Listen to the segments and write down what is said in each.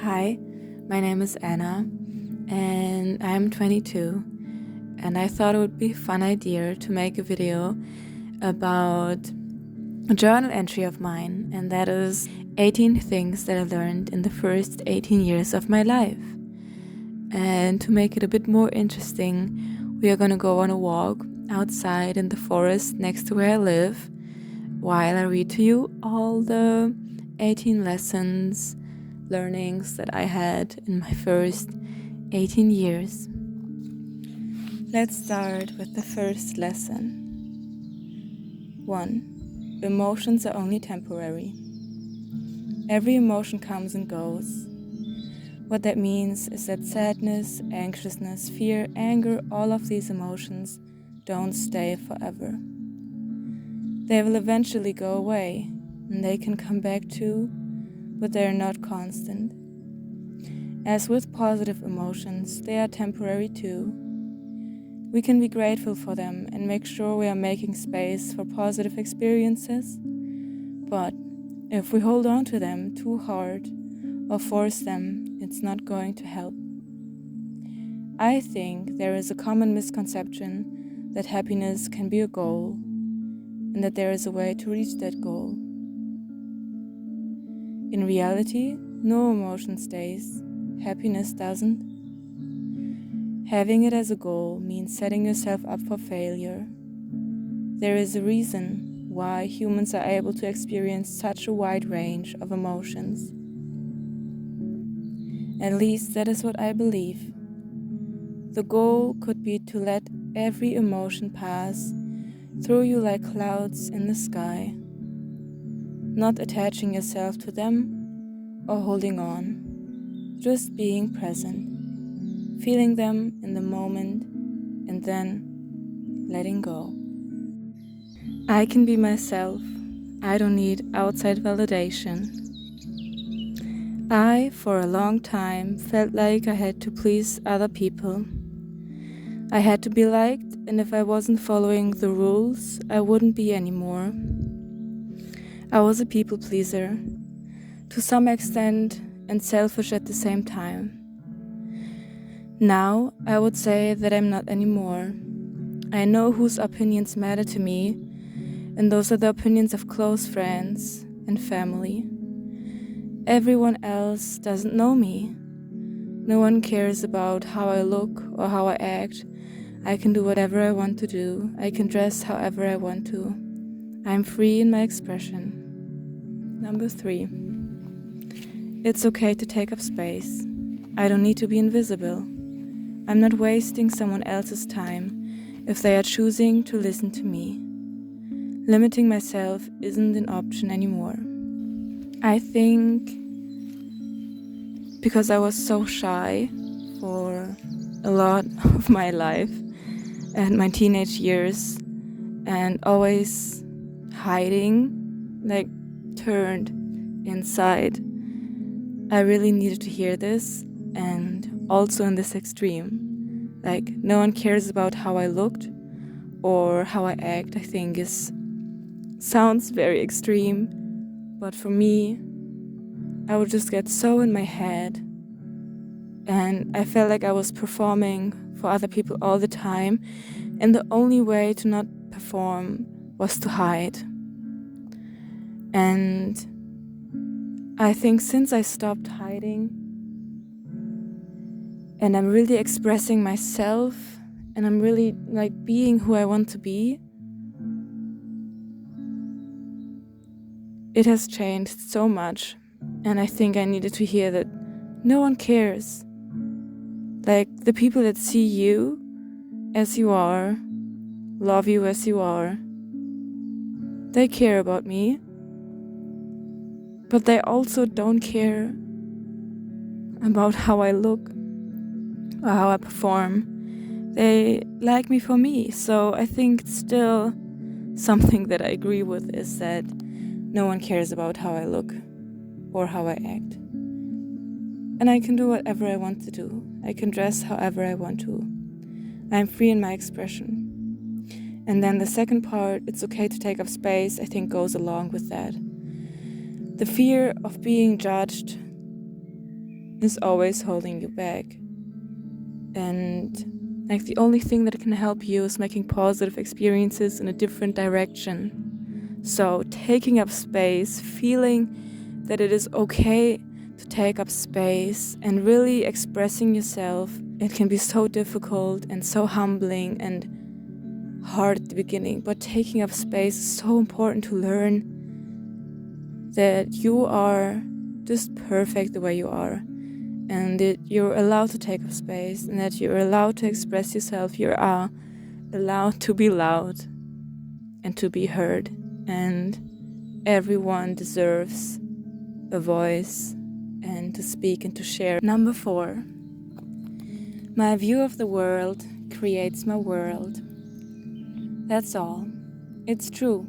Hi, my name is Anna, and I'm 22, and I thought it would be a fun idea to make a video about a journal entry of mine, and that is 18 things that I learned in the first 18 years of my life. And to make it a bit more interesting, we are going to go on a walk outside in the forest next to where I live, while I read to you all the 18 lessons, learnings that I had in my first 18 years. Let's start with the first lesson. 1. Emotions are only temporary. Every emotion comes and goes. What that means is that sadness, anxiousness, fear, anger, all of these emotions don't stay forever. They will eventually go away, and they can come back too, but they are not constant. As with positive emotions, they are temporary too. We can be grateful for them and make sure we are making space for positive experiences, but if we hold on to them too hard or force them, it's not going to help. I think there is a common misconception that happiness can be a goal and that there is a way to reach that goal. In reality, no emotion stays. Happiness doesn't. Having it as a goal means setting yourself up for failure. There is a reason why humans are able to experience such a wide range of emotions. At least that is what I believe. The goal could be to let every emotion pass through you like clouds in the sky, not attaching yourself to them or holding on, just being present, feeling them in the moment, and then letting go. I can be myself. I don't need outside validation. I, for a long time, felt like I had to please other people. I had to be liked, and if I wasn't following the rules, I wouldn't be anymore. I was a people pleaser, to some extent, and selfish at the same time. Now, I would say that I'm not anymore. I know whose opinions matter to me, and those are the opinions of close friends and family. Everyone else doesn't know me. No one cares about how I look or how I act. I can do whatever I want to do. I can dress however I want to. I'm free in my expression. Number 3. It's okay to take up space. I don't need to be invisible. I'm not wasting someone else's time if they are choosing to listen to me. Limiting myself isn't an option anymore. I think because I was so shy for a lot of my life and my teenage years and always hiding, like turned inside, I really needed to hear this, and also in this extreme. Like, no one cares about how I looked or how I act, I think sounds very extreme, but for me, I would just get so in my head, and I felt like I was performing for other people all the time, and the only way to not perform was to hide. And I think since I stopped hiding, and I'm really expressing myself, and I'm really like being who I want to be, it has changed so much. And I think I needed to hear that no one cares. Like, the people that see you as you are, love you as you are, they care about me, but they also don't care about how I look or how I perform. They like me for me. So I think still something that I agree with is that no one cares about how I look or how I act. And I can do whatever I want to do. I can dress however I want to. I'm free in my expression. And then the second part, it's okay to take up space, I think goes along with that. The fear of being judged is always holding you back. And like the only thing that can help you is making positive experiences in a different direction. So taking up space, feeling that it is okay to take up space and really expressing yourself. It can be so difficult and so humbling and hard at the beginning, but taking up space is so important to learn that you are just perfect the way you are, and that you're allowed to take up space, and that you're allowed to express yourself. You are allowed to be loud and to be heard, and everyone deserves a voice and to speak and to share. Number 4, my view of the world creates my world. That's all. It's true.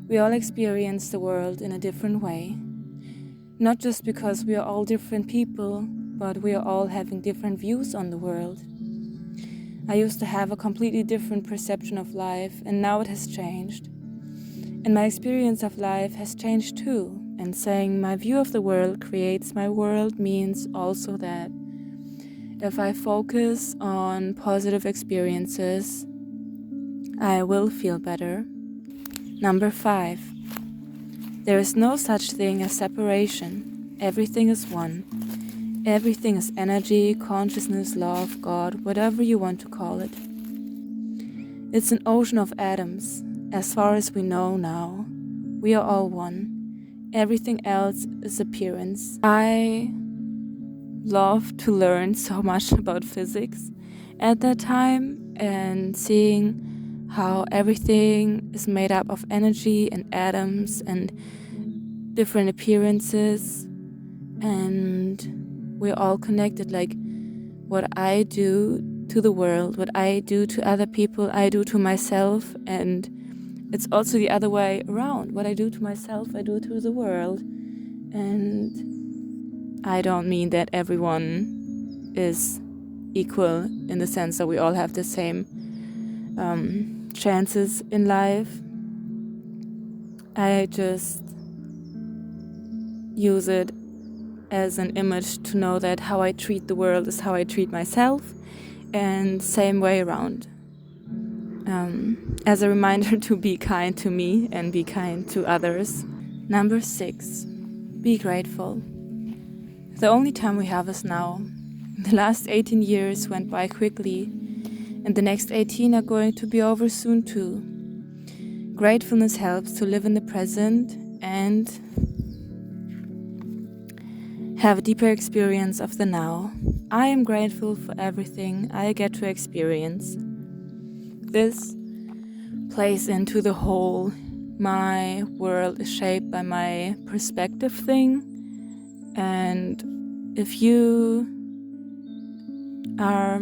We all experience the world in a different way. Not just because we are all different people, but we are all having different views on the world. I used to have a completely different perception of life, and now it has changed. And my experience of life has changed too. And saying my view of the world creates my world means also that if I focus on positive experiences, I will feel better. Number 5, there is no such thing as separation. Everything is one. Everything is energy, consciousness, love, God, whatever you want to call it. It's an ocean of atoms. As far as we know now, we are all one. Everything else is appearance. I love to learn so much about physics at that time, and seeing how everything is made up of energy and atoms and different appearances, and we're all connected. Like what I do to the world, what I do to other people, I do to myself, and it's also the other way around. What I do to myself, I do to the world. And I don't mean that everyone is equal in the sense that we all have the same chances in life. I just use it as an image to know that how I treat the world is how I treat myself, and same way around. As a reminder to be kind to me and be kind to others. Number 6, be grateful. The only time we have is now. The last 18 years went by quickly, and the next 18 are going to be over soon too. Gratefulness helps to live in the present and have a deeper experience of the now. I am grateful for everything I get to experience. This plays into the whole my world is shaped by my perspective thing. And if you are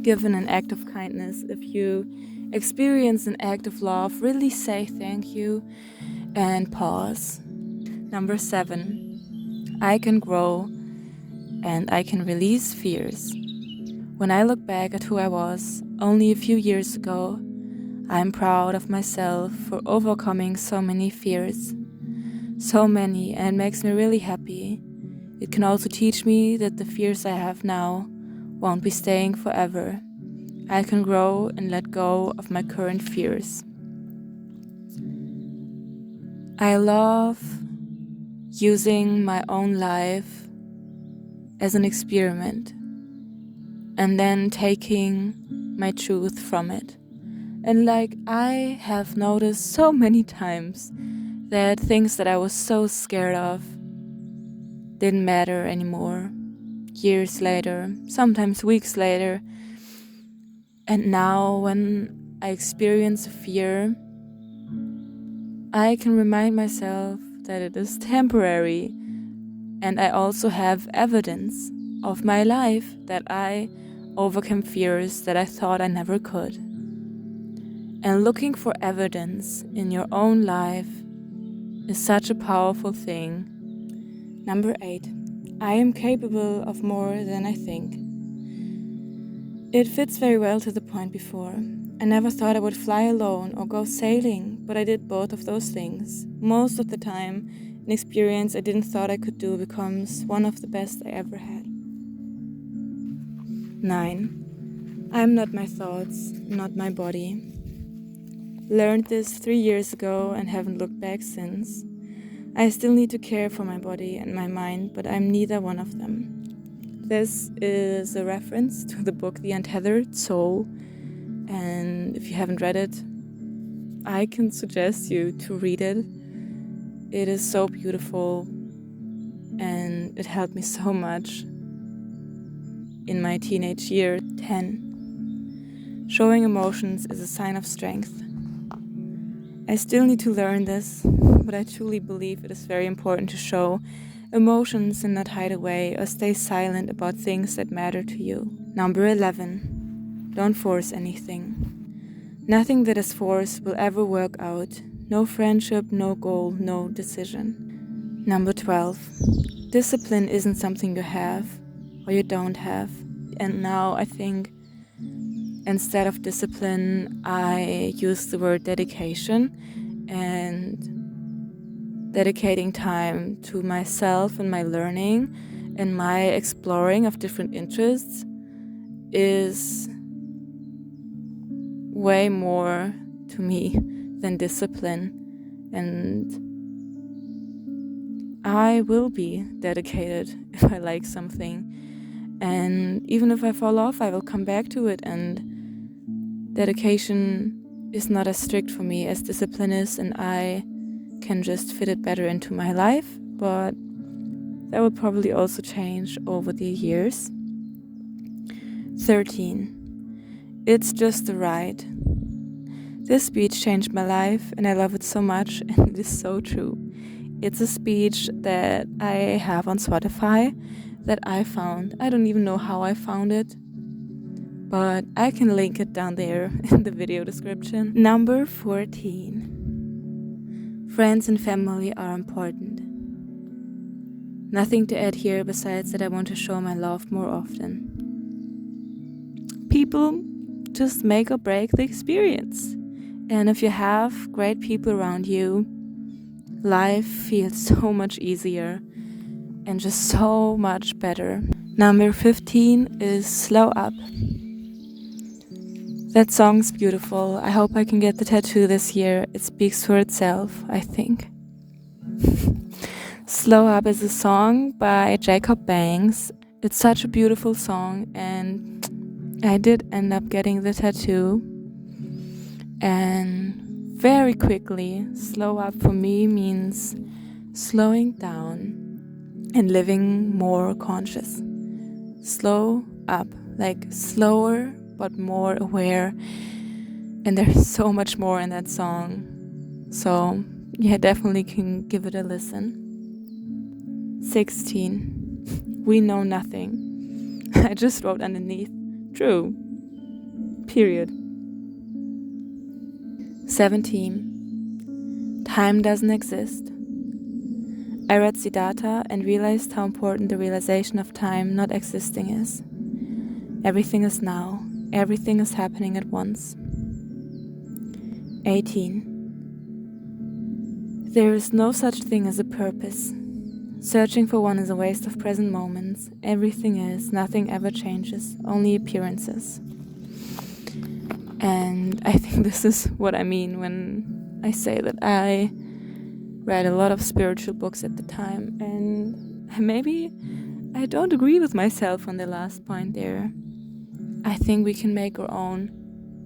given an act of kindness, if you experience an act of love, really say thank you and pause. Number 7, I can grow and I can release fears. When I look back at who I was only a few years ago, I'm proud of myself for overcoming so many fears. So many, and it makes me really happy. It can also teach me that the fears I have now won't be staying forever. I can grow and let go of my current fears. I love using my own life as an experiment and then taking my truth from it. And like I have noticed so many times that things that I was so scared of didn't matter anymore. Years later, sometimes weeks later. And now when I experience a fear, I can remind myself that it is temporary. And I also have evidence of my life that I overcame fears that I thought I never could. And looking for evidence in your own life is such a powerful thing. Number 8, I am capable of more than I think. It fits very well to the point before. I never thought I would fly alone or go sailing, but I did both of those things. Most of the time, an experience I didn't thought I could do becomes one of the best I ever had. 9. I'm not my thoughts, not my body. Learned this 3 years ago and haven't looked back since. I still need to care for my body and my mind, but I'm neither one of them. This is a reference to the book The Untethered Soul, and if you haven't read it, I can suggest you to read it. It is so beautiful and it helped me so much in my teenage year. 10. Showing emotions is a sign of strength. I still need to learn this, but I truly believe it is very important to show emotions and not hide away or stay silent about things that matter to you. Number 11. Don't force anything. Nothing that is forced will ever work out. No friendship, no goal, no decision. Number 12. Discipline isn't something you have or you don't have. And now I think instead of discipline, I use the word dedication, and dedicating time to myself and my learning and my exploring of different interests is way more to me than discipline, and I will be dedicated if I like something, and even if I fall off, I will come back to it, and dedication is not as strict for me as discipline is, and I can just fit it better into my life, but that will probably also change over the years. 13. It's just the ride. This speech changed my life and I love it so much, and it is so true. It's a speech that I have on Spotify that I found. I don't even know how I found it, but I can link it down there in the video description. Number 14. Friends and family are important. Nothing to add here besides that I want to show my love more often. People just make or break the experience. And if you have great people around you, life feels so much easier and just so much better. Number 15 is Slow Up. That song's beautiful. I hope I can get the tattoo this year. It speaks for itself, I think. Slow Up is a song by Jacob Banks. It's such a beautiful song, and I did end up getting the tattoo. And very quickly, slow up for me means slowing down and living more conscious. Slow up, like slower but more aware. And there's so much more in that song. So yeah, definitely can give it a listen. 16. We know nothing. I just wrote underneath, true. Period. 17. Time doesn't exist. I read Siddhartha and realized how important the realization of time not existing is. Everything is now. Everything is happening at once. 18. There is no such thing as a purpose. Searching for one is a waste of present moments. Everything is, nothing ever changes, only appearances. And I think this is what I mean when I say that I read a lot of spiritual books at the time, and maybe I don't agree with myself on the last point there. I think we can make our own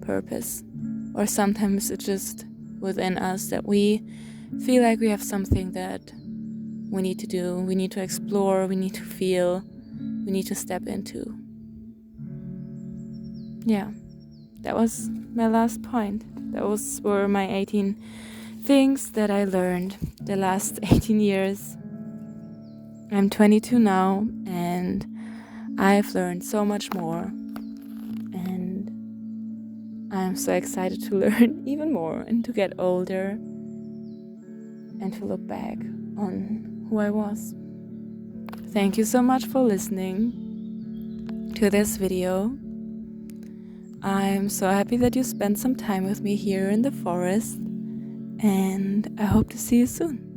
purpose, or sometimes it's just within us that we feel like we have something that we need to do, we need to explore, we need to feel, we need to step into. Yeah. That was my last point. Were my 18 things that I learned the last 18 years. I'm 22 now, and I've learned so much more. And I'm so excited to learn even more and to get older and to look back on who I was. Thank you so much for listening to this video. I'm so happy that you spent some time with me here in the forest, and I hope to see you soon.